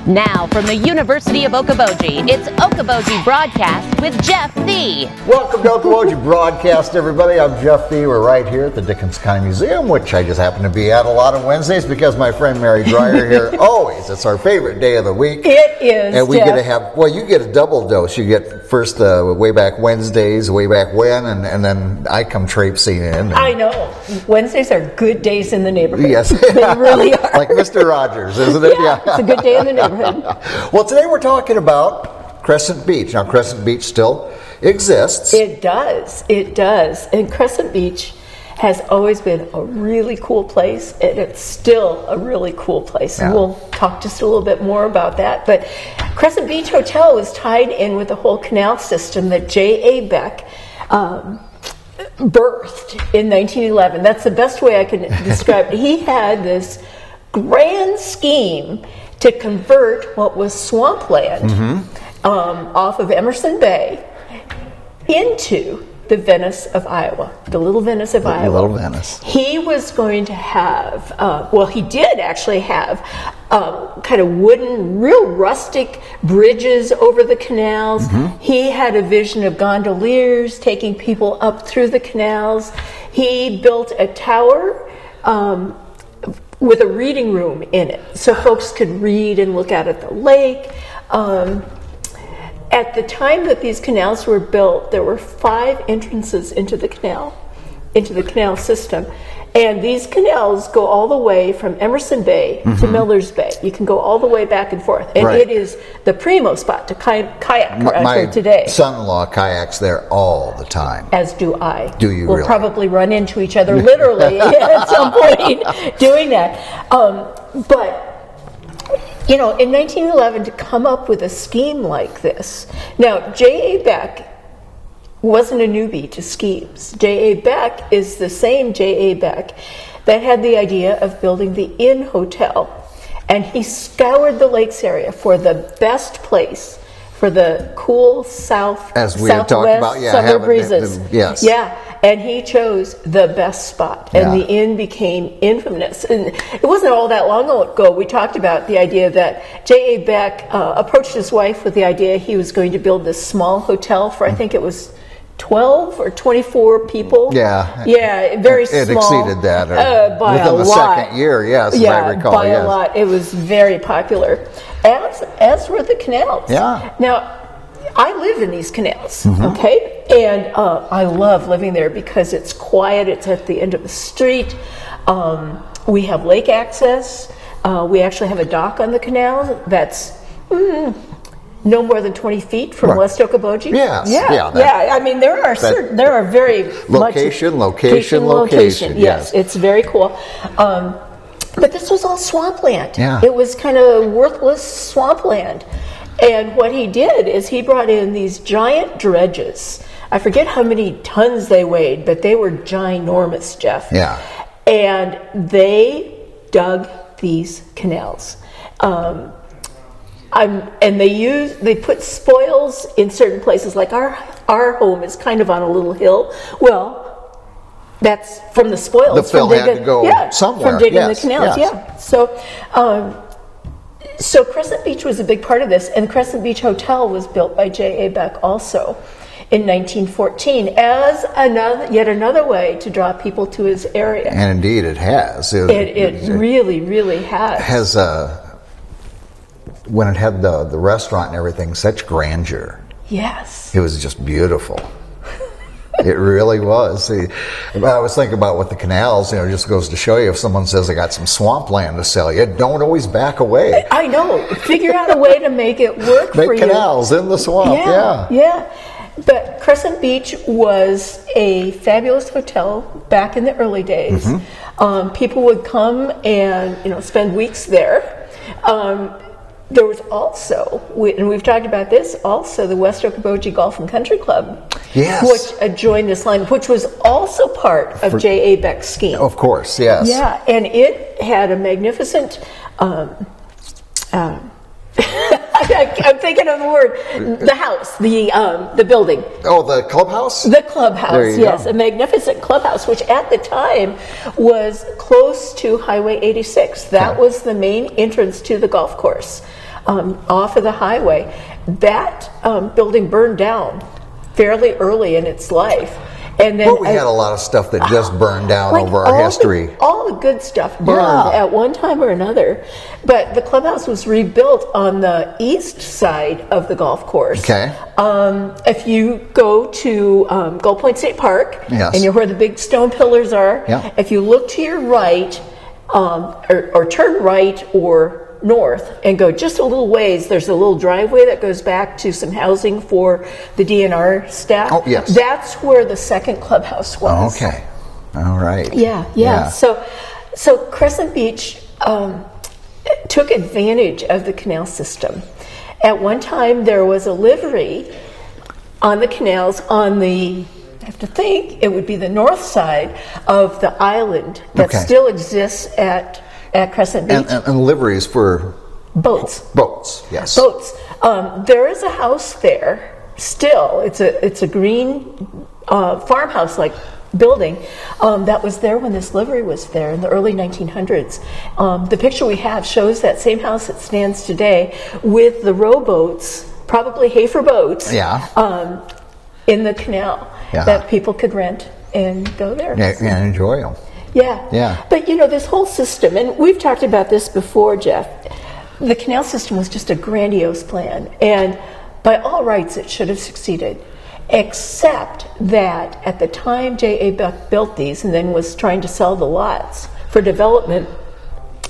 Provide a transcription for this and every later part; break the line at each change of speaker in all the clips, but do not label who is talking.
Now, from the University of Okoboji, it's Okoboji Broadcast with Jeff Thee.
Welcome to Okoboji Broadcast, everybody. I'm Jeff Thee. We're right here at the Dickens County Museum, which I just happen to be at a lot of Wednesdays because my friend Mary Dreier here always. It's our favorite day of the week.
It is,
and we
Jeff.
get to have, well, you get a double dose. You get first way back Wednesdays, way back when, and then I come traipsing in.
I know. Wednesdays are good days in the neighborhood.
Yes.
They really are.
Like Mr. Rogers, isn't it?
Yeah, it's a good day in the neighborhood.
Well, today we're talking about Crescent Beach. Now, Crescent Beach still exists.
It does. It does. And Crescent Beach has always been a really cool place, and it's still a really cool place.
Yeah.
And we'll talk just a little bit more about that. But Crescent Beach Hotel was tied in with the whole canal system that J.A. Beck birthed in 1911. That's the best way I can describe it. He had this grand scheme to convert what was swampland off of Emerson Bay into the Venice of Iowa, the little Venice of Iowa.
Little Venice.
He was going to have, he did actually have kind of wooden, real rustic bridges over the canals. He had a vision of gondoliers taking people up through the canals. He built a tower with a reading room in it, so folks could read and look out at the lake. At the time that these canals were built, there were 5 entrances into the canal system. And these canals go all the way from Emerson Bay to Miller's Bay. You can go all the way back and forth. And
Right.
it is the primo spot to kayak around
My
here today.
son-in-law kayaks there all the time.
As do I.
Do you
We'll
really?
probably run into each other literally at some point doing that. But you know, in 1911, to come up with a scheme like this. Now, J.A. Beck wasn't a newbie to schemes. J.A. Beck is the same J.A. Beck that had the idea of building the Inn Hotel. And he scoured the lakes area for the best place for the cool
As we had talked
southwest
about, yeah,
summer
having
breezes.
yes.
Yeah, and he chose the best spot, and
Yeah.
the inn became infamous. And it wasn't all that long ago we talked about the idea that J.A. Beck approached his wife with the idea he was going to build this small hotel for, I think it was 12 or 24 people.
Yeah.
Yeah, very small.
It exceeded that
by
within
a
the
lot.
second year, yes,
Yeah,
as I recall.
by
yes.
a lot. It was very popular, as were the canals.
Yeah.
Now, I live in these canals, okay? And I love living there because it's quiet. It's at the end of the street. We have lake access. We actually have a dock on the canal that's no more than 20 feet from
Right.
West Okoboji.
Yes.
Yeah.
Yeah,
I mean, there are very
Location.
Yes, it's very cool. But this was all swampland.
Yeah.
It was kind of worthless swampland. And what he did is he brought in these giant dredges. I forget how many tons they weighed, but they were ginormous, Jeff.
Yeah.
And they dug these canals. And they put spoils in certain places. Like our home is kind of on a little hill. Well, that's from the spoils.
The fill
from
had to go somewhere.
From digging
Yes,
the canals,
yes.
yeah. So Crescent Beach was a big part of this, and Crescent Beach Hotel was built by J.A. Beck also in 1914 as yet another way to draw people to his area.
And indeed, it has.
It really, really has.
When it had the restaurant and everything, such grandeur.
Yes.
It was just beautiful. It really was. See, I was thinking about what the canals, just goes to show you, if someone says, I got some swampland to sell you, don't always back away.
I know. Figure out a way to make it work for you.
Make canals in the swamp,
Yeah. But Crescent Beach was a fabulous hotel back in the early days. People would come and spend weeks there. There was also, and we've talked about this, also the West Okoboji Golf and Country Club,
yes,
which adjoined this line, which was also part of J.A. Beck's scheme.
Of course, yes.
Yeah, and it had a magnificent, I'm thinking of the word, the house, the building.
Oh, the clubhouse?
The clubhouse,
There you
yes.
go.
A magnificent clubhouse, which at the time was close to Highway 86. That was the main entrance to the golf course. off of the highway. That building burned down fairly early in its life. And then
Well, we had a lot of stuff that just burned down
like
over our history.
All the good stuff burned at one time or another. But the clubhouse was rebuilt on the east side of the golf course.
Okay.
If you go to Gold Point State Park,
Yes.
and you're where the big stone pillars are,
Yeah.
if you look to your right, or turn right or north and go just a little ways, there's a little driveway that goes back to some housing for the DNR staff.
Oh, yes.
That's where the second clubhouse was.
Okay. All right.
Yeah. So Crescent Beach took advantage of the canal system. At one time, there was a livery on the canals on the, I have to think, it would be the north side of the island that
Okay.
still exists at Crescent Beach.
And liveries for
Boats.
boats, yes.
Boats. There is a house there still. It's a green farmhouse-like building that was there when this livery was there in the early 1900s. The picture we have shows that same house that stands today with the rowboats, probably Hafer boats,
Yeah.
in the canal
Yeah.
that people could rent and go there.
Yeah, and enjoy them.
Yeah. But this whole system, and we've talked about this before, Jeff, the canal system was just a grandiose plan. And by all rights, it should have succeeded. Except that at the time J.A. Buck built these and then was trying to sell the lots for development,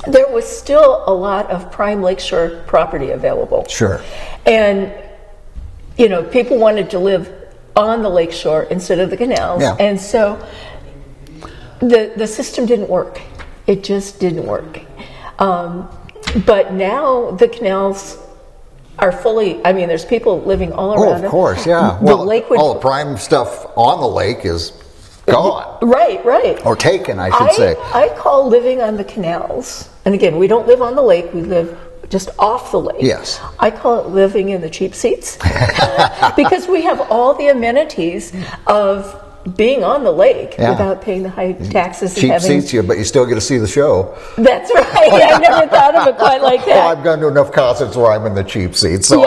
there was still a lot of prime lakeshore property available.
Sure.
And, people wanted to live on the lakeshore instead of the canals.
Yeah.
And so the system didn't work. It just didn't work. But now the canals are fully, there's people living all around
Oh, of course, yeah.
The lake would,
all the prime stuff on the lake is gone.
Right.
Or taken, I should say.
I call living on the canals, and again, we don't live on the lake, we live just off the lake.
Yes.
I call it living in the cheap seats because we have all the amenities of being on the lake without paying the high taxes.
Cheap
and having,
seats, but you still get to see the show.
That's right. I never thought of it quite like that.
Well, I've gone to enough concerts where I'm in the cheap seats. So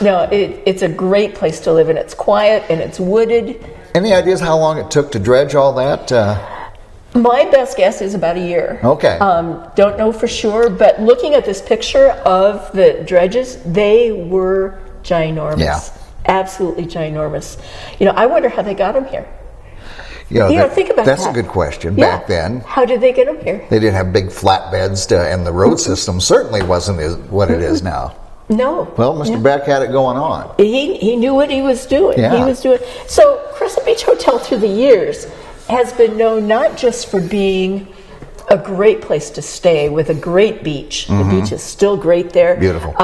No, it's a great place to live, and it's quiet and it's wooded.
Any ideas how long it took to dredge all that?
My best guess is about a year.
Okay.
Don't know for sure, but looking at this picture of the dredges, they were ginormous.
Yeah.
Absolutely ginormous. I wonder how they got them here. Think about
that's
that.
a good question.
Yeah.
Back then,
How did they get them here?
they didn't have big flatbeds, and the road system certainly wasn't what it is now.
No.
Well, Mr. Beck had it going on.
He knew what he was doing.
Yeah.
He was doing. So Crescent Beach Hotel through the years has been known not just for being a great place to stay with a great beach. The beach is still great there.
Beautiful.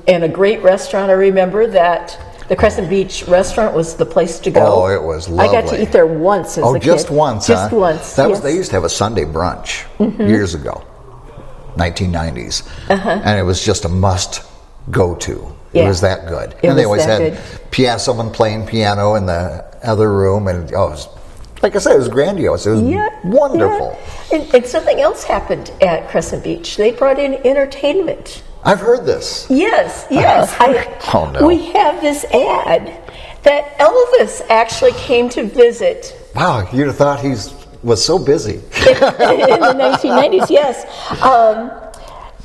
And a great restaurant. I remember that the Crescent Beach restaurant was the place to go.
Oh, it was
I got to
lovely.
eat there once as a kid.
Just once,
Just
huh?
once.
That was.
yes.
They used to have a Sunday brunch years ago, 1990s, and it was just a must go to. It
Yeah.
was that good.
It
and they
was
always
that
had someone playing piano in the other room, and it was, like I said, it was grandiose. It was wonderful.
Yeah. And something else happened at Crescent Beach. They brought in entertainment.
I've heard this.
Yes.
Oh, no.
We have this ad that Elvis actually came to visit
Wow, you'd have thought he was so busy.
in the 1990s. Yes.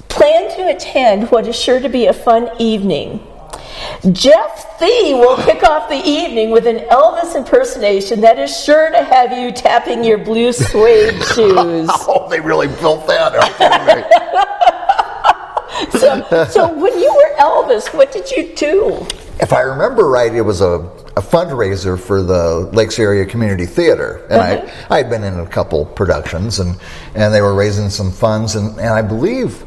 Plan to attend what is sure to be a fun evening. Jeff Thee will kick off the evening with an Elvis impersonation that is sure to have you tapping your blue suede shoes.
Oh, they really built that up, didn't they?
So when you were Elvis, what did you do?
If I remember right, it was a fundraiser for the Lakes Area Community Theater, and I had been in a couple productions, and they were raising some funds, and I believe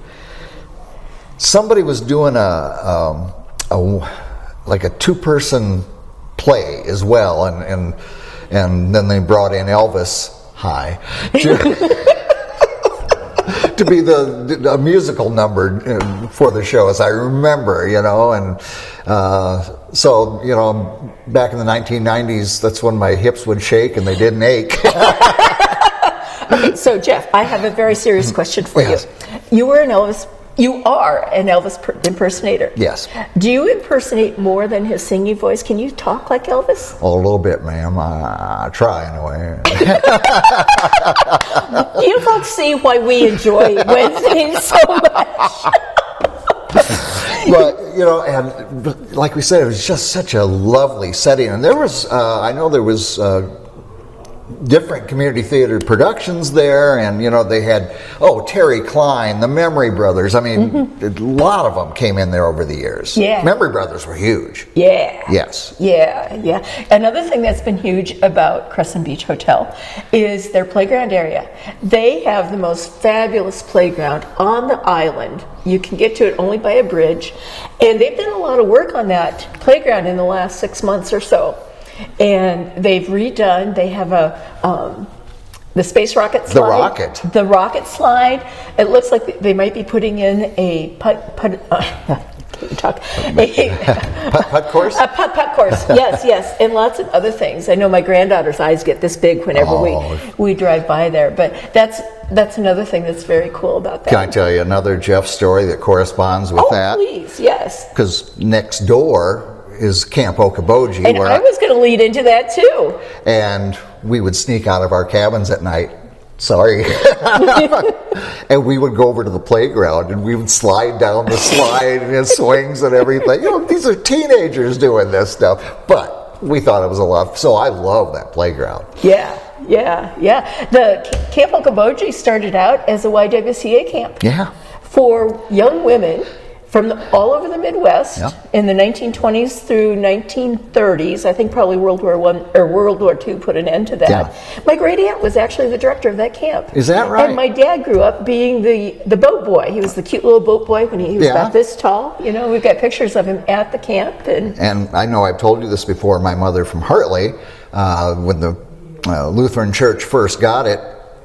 somebody was doing a two-person play as well, and then they brought in Elvis to be a musical number for the show, as I remember, and so back in the 1990s, that's when my hips would shake and they didn't ache.
Okay, so Jeff, I have a very serious question for
Yes.
you. You were an Elvis You are an Elvis impersonator.
Yes.
Do you impersonate more than his singing voice? Can you talk like Elvis?
Oh, a little bit, ma'am. I try anyway.
You folks see why we enjoy Wednesdays so much.
But, and like we said, it was just such a lovely setting. And there was, I know there was different community theater productions there, and they had Terry Klein, the Memory Brothers. I mean, a lot of them came in there over the years.
Yeah,
Memory Brothers were huge.
Yeah.
Yes.
Yeah. Another thing that's been huge about Crescent Beach Hotel is their playground area. They have the most fabulous playground on the island. You can get to it only by a bridge, and they've done a lot of work on that playground in the last 6 months or so. And they've redone. They have the space rocket slide. The rocket slide. It looks like they might be putting in a putt
course.
A putt course. Yes, and lots of other things. I know my granddaughter's eyes get this big whenever we drive by there. But that's another thing that's very cool about that.
Can I tell you another Jeff story that corresponds with that?
Oh, please, yes.
Because next door is Camp Okoboji.
And I was going to lead into that too.
And we would sneak out of our cabins at night. Sorry. And we would go over to the playground and we would slide down the slide and swings and everything. These are teenagers doing this stuff. But we thought it was a lot. So I love that playground.
Yeah. The Camp Okoboji started out as a YWCA camp.
Yeah.
For young women from all over the Midwest in the 1920s through 1930s. I think probably World War I or World War II put an end to that. Yeah. My great aunt was actually the director of that camp.
Is that right?
And my dad grew up being the boat boy. He was the cute little boat boy when he was about this tall. We've got pictures of him at the camp.
And I know I've told you this before. My mother from Hartley, when the Lutheran Church first got it,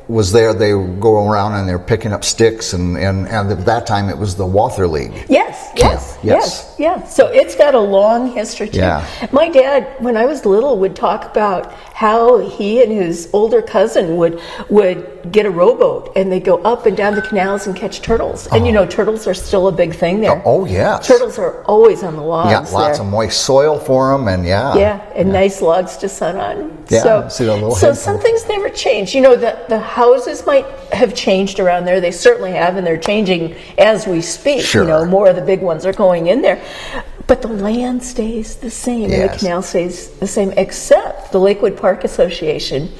was there. They would go around and they're picking up sticks, and at that time it was the Walther League.
Yes. So it's got a long history too.
Yeah.
My dad, when I was little, would talk about how he and his older cousin would get a rowboat and they'd go up and down the canals and catch turtles. And turtles are still a big thing there.
Oh yes.
Turtles are always on the logs.
Yeah, lots of moist soil for them, and
nice logs to sun on.
Yeah, see the little
so some things never change. The houses might have changed around there. They certainly have, and they're changing as we speak.
Sure.
More of the big ones are going in there. But the land stays the same, and the canal stays the same, except the Lakewood Park Association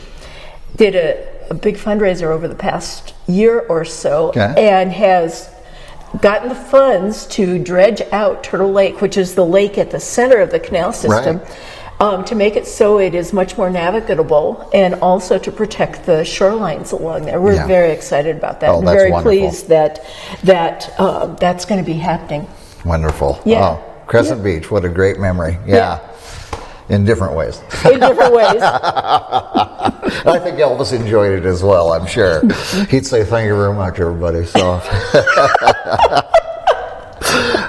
did a big fundraiser over the past year or so, and has gotten the funds to dredge out Turtle Lake, which is the lake at the center of the canal system. Right. To make it so it is much more navigable, and also to protect the shorelines along there. We're very excited about that.
Oh,
and
that's
very
wonderful.
Pleased that that's going to be happening.
Wonderful.
Yeah.
Oh, Crescent Beach, what a great memory. Yeah. In different ways.
In different ways.
I think Elvis enjoyed it as well, I'm sure. He'd say thank you very much, everybody. So.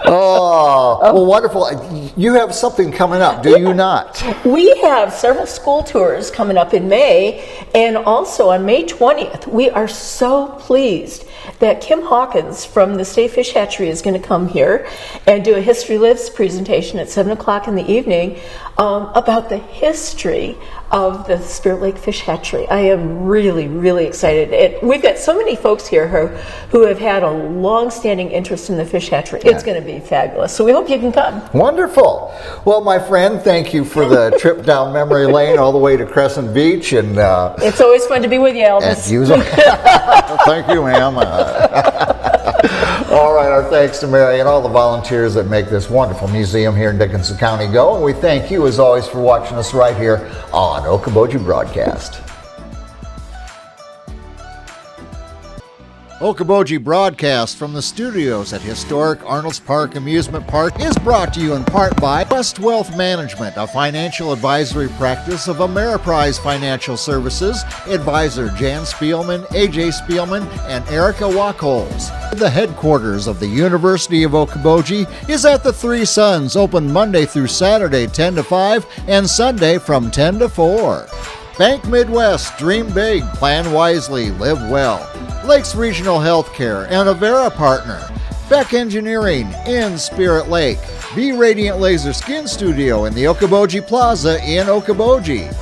Well, wonderful. You have something coming up, do you not?
We have several school tours coming up in May, and also on May 20th, we are so pleased that Kim Hawkins from the State Fish Hatchery is going to come here and do a History Lives presentation at 7 o'clock in the evening about the history of the Spirit Lake Fish Hatchery. I am really, really excited. We've got so many folks here who have had a long-standing interest in the fish hatchery. It's going to be fabulous. So we hope you can come.
Wonderful. Well, my friend, thank you for the trip down memory lane all the way to Crescent Beach. And
it's always fun to be with you, Elvis.
Thank you, ma'am. All right, our thanks to Mary and all the volunteers that make this wonderful museum here in Dickinson County go. And we thank you, as always, for watching us right here on Okoboji Broadcast. Okoboji Broadcast from the studios at historic Arnold's Park Amusement Park is brought to you in part by West Wealth Management, a financial advisory practice of Ameriprise Financial Services. Advisor Jan Spielman, AJ Spielman, and Erica Wachholz. The headquarters of the University of Okoboji is at the Three Sons, open Monday through Saturday 10 to 5 and Sunday from 10 to 4. Bank Midwest, dream big, plan wisely, live well. Lakes Regional Healthcare and Avera Partner. Beck Engineering in Spirit Lake, Be Radiant Laser Skin Studio in the Okoboji Plaza in Okoboji,